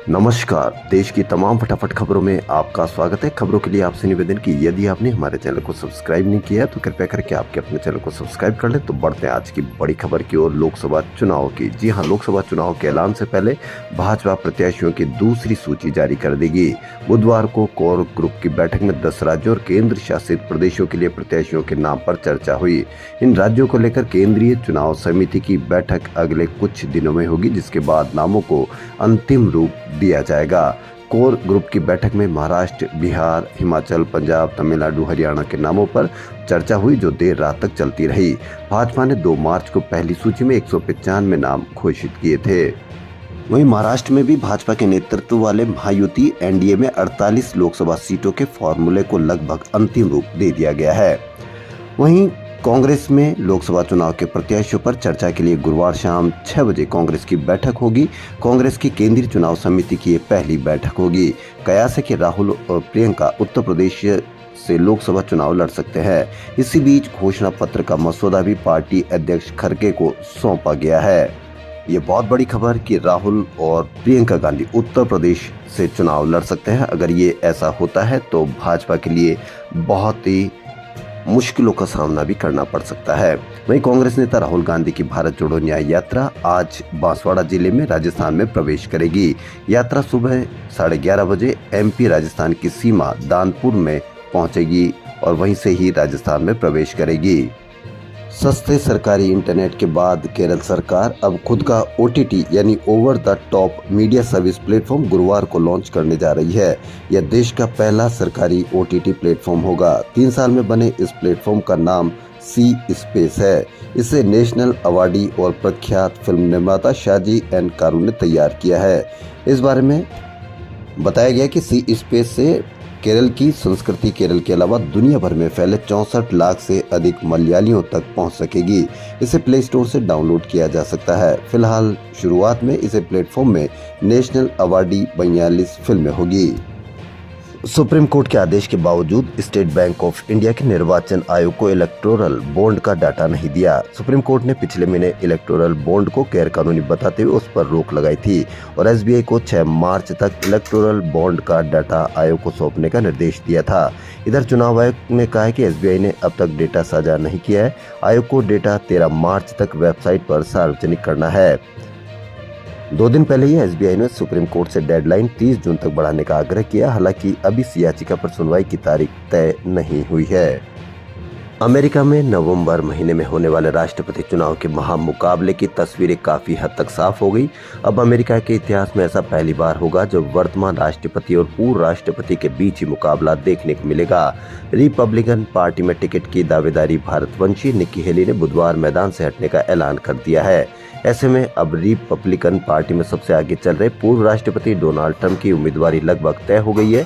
नमस्कार। देश की तमाम फटाफट खबरों में आपका स्वागत है। खबरों के लिए आपसे निवेदन कि यदि आपने हमारे चैनल को सब्सक्राइब नहीं किया है तो कृपया करके आपके अपने चैनल को सब्सक्राइब कर लें। तो बढ़ते हैं आज की बड़ी खबर की ओर, लोकसभा चुनाव की। जी हां, लोकसभा चुनाव के ऐलान से पहले भाजपा प्रत्याशियों की दूसरी सूची जारी कर देगी। बुधवार को कोर ग्रुप की बैठक में 10 राज्यों और केंद्र शासित प्रदेशों के लिए प्रत्याशियों के नाम पर चर्चा हुई। इन राज्यों को लेकर केंद्रीय चुनाव समिति की बैठक अगले कुछ दिनों में होगी, जिसके बाद नामों को अंतिम रूप दिया जाएगा। कोर ग्रुप की बैठक में महाराष्ट्र, बिहार, हिमाचल, पंजाब, तमिलनाडु, हरियाणा के नामों पर चर्चा हुई, जो देर रात तक चलती रही। भाजपा ने 2 मार्च को पहली सूची में 195 नाम घोषित किए थे। वहीं महाराष्ट्र में भी भाजपा के नेतृत्व वाले महायुति एनडीए में 48 लोकसभा सीटों के फॉर्मूले को लगभग अंतिम रूप दे दिया गया है। वहीं कांग्रेस में लोकसभा चुनाव के प्रत्याशियों पर चर्चा के लिए गुरुवार शाम 6 बजे कांग्रेस की बैठक होगी। कांग्रेस की केंद्रीय चुनाव समिति की ये पहली बैठक होगी। कयास है कि राहुल और प्रियंका उत्तर प्रदेश से लोकसभा चुनाव लड़ सकते हैं। इसी बीच घोषणा पत्र का मसौदा भी पार्टी अध्यक्ष खड़गे को सौंपा गया है। ये बहुत बड़ी खबर कि राहुल और प्रियंका गांधी उत्तर प्रदेश से चुनाव लड़ सकते हैं। अगर ये ऐसा होता है तो भाजपा के लिए बहुत ही मुश्किलों का सामना भी करना पड़ सकता है। वहीं कांग्रेस नेता राहुल गांधी की भारत जोड़ो न्याय यात्रा आज बांसवाड़ा जिले में राजस्थान में प्रवेश करेगी। यात्रा सुबह 11:30 बजे एमपी राजस्थान की सीमा दानपुर में पहुंचेगी और वहीं से ही राजस्थान में प्रवेश करेगी। सस्ते सरकारी इंटरनेट के बाद केरल सरकार अब खुद का ओटीटी यानी over the top media service platform गुरुवार को लॉन्च करने जा रही है। यह देश का पहला सरकारी ओटीटी प्लेटफॉर्म होगा। 3 साल में बने इस प्लेटफॉर्म का नाम सी स्पेस है। इसे नेशनल अवार्डी और प्रख्यात फिल्म निर्माता शाजी एन कारू ने तैयार किया है। इस बारे में बताया गया कि सी स्पेस से केरल की संस्कृति केरल के अलावा दुनिया भर में फैले 64 लाख से अधिक मलयालियों तक पहुंच सकेगी। इसे प्ले स्टोर से डाउनलोड किया जा सकता है। फिलहाल शुरुआत में इसे प्लेटफॉर्म में नेशनल अवार्डी 42 फिल्में होगी। सुप्रीम कोर्ट के आदेश के बावजूद स्टेट बैंक ऑफ इंडिया के निर्वाचन आयोग को इलेक्टोरल बॉन्ड का डाटा नहीं दिया। सुप्रीम कोर्ट ने पिछले महीने इलेक्टोरल बॉन्ड को गैर कानूनी बताते हुए उस पर रोक लगाई थी और एसबीआई को 6 मार्च तक इलेक्टोरल बॉन्ड का डाटा आयोग को सौंपने का निर्देश दिया था। इधर चुनाव आयोग ने कहा है कि एसबीआई ने अब तक डेटा साझा नहीं किया है। आयोग को डेटा 13 मार्च तक वेबसाइट पर सार्वजनिक करना है। 2 दिन पहले ही एसबीआई ने सुप्रीम कोर्ट से डेडलाइन 30 जून तक बढ़ाने का आग्रह किया। हालांकि अभी इस याचिका पर सुनवाई की तारीख तय नहीं हुई है। अमेरिका में नवंबर महीने में होने वाले राष्ट्रपति चुनाव के महामुकाबले की तस्वीरें काफी हद तक साफ हो गई। अब अमेरिका के इतिहास में ऐसा पहली बार होगा जब वर्तमान राष्ट्रपति और पूर्व राष्ट्रपति के बीच ही मुकाबला देखने को मिलेगा। रिपब्लिकन पार्टी में टिकट की दावेदारी भारतवंशी निक्की हेली ने बुधवार मैदान से हटने का ऐलान कर दिया है। ऐसे में अब रिपब्लिकन पार्टी में सबसे आगे चल रहे पूर्व राष्ट्रपति डोनाल्ड ट्रंप की उम्मीदवारी लगभग तय हो गई है।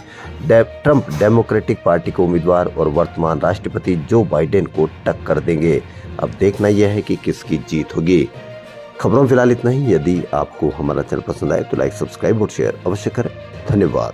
ट्रंप डेमोक्रेटिक पार्टी के उम्मीदवार और वर्तमान राष्ट्रपति जो बाइडेन को टक्कर देंगे। अब देखना यह है कि किसकी जीत होगी। खबरों में फिलहाल इतना ही। यदि आपको हमारा चैनल पसंद आए तो लाइक, सब्सक्राइब और शेयर अवश्य करें। धन्यवाद।